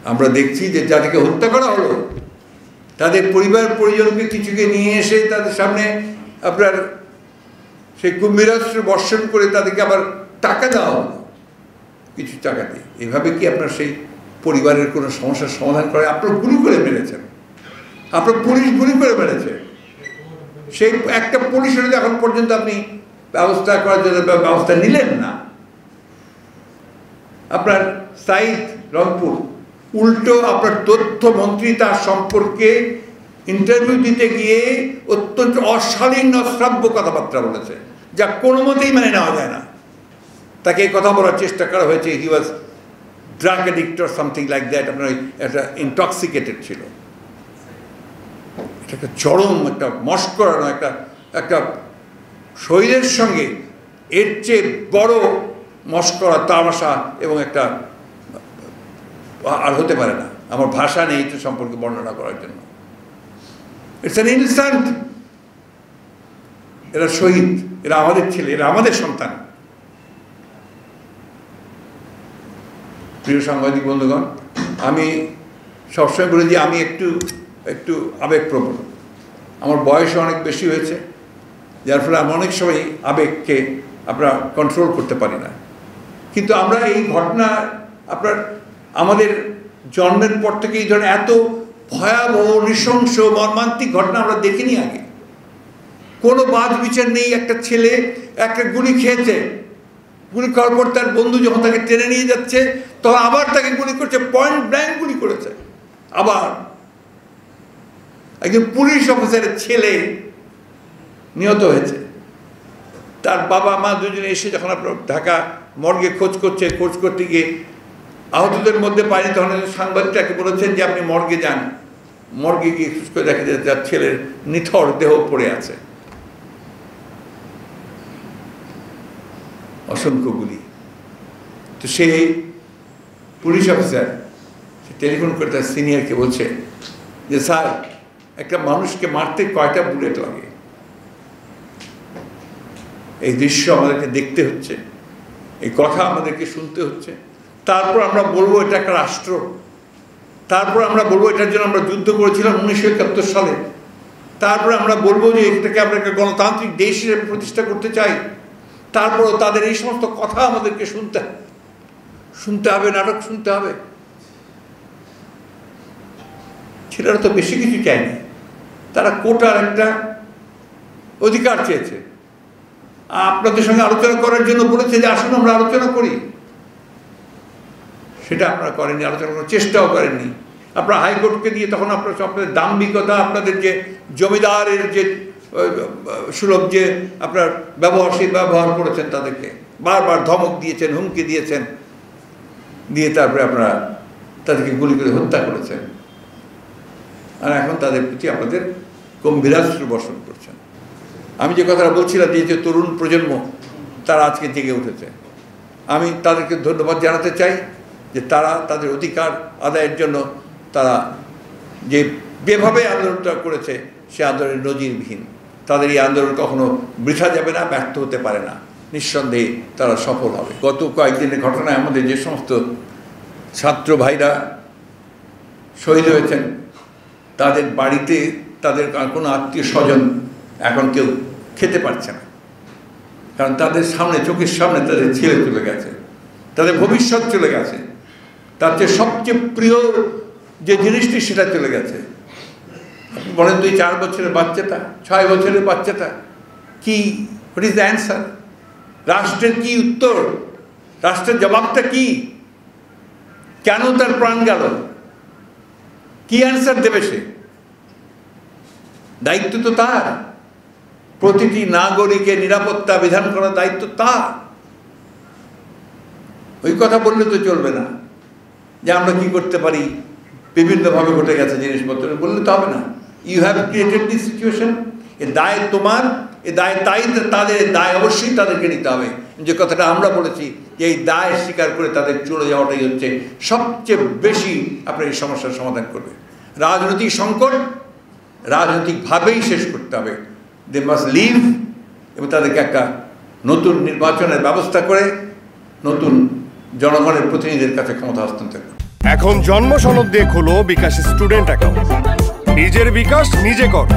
আমরা দেখছি যে যাদেরকে হত্যা করা হলো তাদের পরিবার পরিজনকে কিছুকে নিয়ে এসে তাদের সামনে আপনার সেই কুম্ভীরাস্ত্র বর্ষণ করে তাদেরকে আবার টাকা দেওয়া হলো, কিছু টাকা দিয়ে। এভাবে কি আপনার সেই পরিবারের কোনো সমস্যার সমাধান করে? আপনার গুলি করে মেরেছেন, আপনার পুলিশ গুলি করে মেরেছে, সেই একটা পুলিশের এখন পর্যন্ত আপনি ব্যবস্থা করার জন্য ব্যবস্থা নিলেন না। আপনার সাইদ রংপুর উল্টো আপনার তথ্যমন্ত্রী তার সম্পর্কে ইন্টারভিউ দিতে গিয়ে অত্যন্ত অশালীন অশ্রাব্য কথাবার্তা বলেছে, যা কোনো মতেই মানে নেওয়া যায় না। তাকে এই কথা বলার চেষ্টা করা হয়েছে he was drug addict or something like that, আপনার একটা ইনটক্সিকেটেড ছিল। এটা একটা চরম একটা মস্করানো একটা শরীরের সঙ্গে এর চেয়ে বড় মস্করা তামাশা এবং একটা আর হতে পারে না। আমার ভাষা নেই এটা সম্পর্কে বর্ণনা করার জন্য। It's an insult. এরা শহীদ, এরা আমাদের ছেলে, এরা আমাদের সন্তান। প্রিয় সাংবাদিক বন্ধুগণ, আমি সবসময় বলি যে আমি একটু আবেগপ্রবণ। আমার বয়স অনেক বেশি হয়েছে, যার ফলে আমি অনেক সময় আবেগকে আমরা কন্ট্রোল করতে পারি না। কিন্তু আমরা এই ঘটনা আমাদের জন্মের পর থেকে এই ধরনের এত ভয়াবহ নৃশংস মর্মান্তিক ঘটনা আমরা দেখিনি আগে। কোনো বাদ বিচার নেই। একটা ছেলে একটা গুলি খেয়েছে, গুলি খাওয়ার পর তার বন্ধু যখন তাকে টেনে নিয়ে যাচ্ছে তখন আবার তাকে গুলি করছে, পয়েন্ট ব্ল্যাঙ্ক গুলি করেছে। আবার একজন পুলিশ অফিসারের ছেলে নিহত হয়েছে। তার বাবা মা দুজনে এসে যখন আপনার ঢাকা মর্গে খোঁজ করতে গিয়ে আহতদের মধ্যে পায়নি, তখন সাংবাদিকটাকে বলেছেন যে আপনি মর্গে যান। মর্গে গিয়ে খোঁজ করে দেখা যায় তার ছেলের নিথর দেহ পড়ে আছে, অসংখ্য গুলি। তো সেই পুলিশ অফিসার টেলিফোন করে তার সিনিয়রকে বলছে যে স্যার, একটা মানুষকে মারতে কয়টা বুলেট লাগে? এই দৃশ্য আমাদেরকে দেখতে হচ্ছে, এই কথা আমাদেরকে শুনতে হচ্ছে। তারপর আমরা বলবো এটা একটা রাষ্ট্র, তারপর আমরা বলবো এটার জন্য আমরা যুদ্ধ করেছিলাম 1971 সালে। তারপরে আমরা বলবো যে এটাকে আমরা একটা গণতান্ত্রিক দেশ হিসেবে প্রতিষ্ঠা করতে চাই। তারপরও তাদের এই সমস্ত কথা আমাদেরকে শুনতে হবে, নাটক শুনতে হবে। ছেলেরা তো বেশি কিছু চায়নি, তারা কোটার একটা অধিকার চেয়েছে। আপনাদের সঙ্গে আলোচনা করার জন্য বলেছে যে আসুন আমরা আলোচনা করি, সেটা আপনারা করেননি, আলোচনা করার চেষ্টাও করেননি। আপনারা হাইকোর্টকে দিয়ে তখন আপনাদের দাম্ভিকতা, আপনাদের যে জমিদারের যে সুলভ যে আপনার ব্যবহার, সেই ব্যবহার করেছেন, তাদেরকে বারবার ধমক দিয়েছেন, হুমকি দিয়েছেন, দিয়ে তারপরে আপনারা তাদেরকে গুলি করে হত্যা করেছেন। আর এখন তাদের প্রতি আপনাদের গম্ভীরাস্ত্র বর্ষণ করছেন। আমি যে কথাটা বলছিলাম যে তরুণ প্রজন্ম তারা আজকে জেগে উঠেছে, আমি তাদেরকে ধন্যবাদ জানাতে চাই যে তারা তাদের অধিকার আদায়ের জন্য তারা যেভাবে আন্দোলনটা করেছে সে আন্দোলনের নজিরবিহীন। তাদের এই আন্দোলন কখনো বৃথা যাবে না, ব্যর্থ হতে পারে না, নিঃসন্দেহে তারা সফল হবে। গত কয়েকদিনের ঘটনায় আমাদের যে সমস্ত ছাত্র ভাইরা শহীদ হয়েছেন, তাদের বাড়িতে তাদের কোনো আত্মীয় স্বজন এখন কেউ খেতে পারছে না, কারণ তাদের সামনে, চোখের সামনে তাদের ছেলে চলে গেছে, তাদের ভবিষ্যৎ চলে গেছে, তার চেয়ে সবচেয়ে প্রিয় যে জিনিসটি সেটা চলে গেছে। আপনি বলেন তো, 4 বছরের বাচ্চাটা, 6 বছরের বাচ্চাটা কি, হোয়াট ইজ দ্য অ্যান্সার? রাষ্ট্রের কি উত্তর? রাষ্ট্রের জবাবটা কি? কেন তার প্রাণ গেল? কি অ্যান্সার দেবে সে? দায়িত্ব তো তার, প্রতিটি নাগরিকের নিরাপত্তা বিধান করার দায়িত্ব তার। ওই কথা বললে তো চলবে না যে আমরা কি করতে পারি, বিভিন্নভাবে ঘটে গেছে জিনিসপত্র, বললে তো হবে না। You have created this situation, এ দায় তোমার, এ দায় তাদের দায় অবশ্যই তাদেরকে নিতে হবে। যে কথাটা আমরা বলেছি যে এই দায় স্বীকার করে তাদের চলে যাওয়াটাই হচ্ছে সবচেয়ে বেশি আপনার এই সমস্যার সমাধান করবে। রাজনৈতিক সংকট রাজনৈতিকভাবেই শেষ করতে হবে। দে মাস্ট লিভ, এবং তাদেরকে একটা নতুন নির্বাচনের ব্যবস্থা করে নতুন জনগণের প্রতিনিধিদের কাছে ক্ষমতা হস্তান্তর করে। এখন জন্ম সনদ দিয়ে খোলো বিকাশ স্টুডেন্ট অ্যাকাউন্ট। নিজের বিকাশ নিজে কর।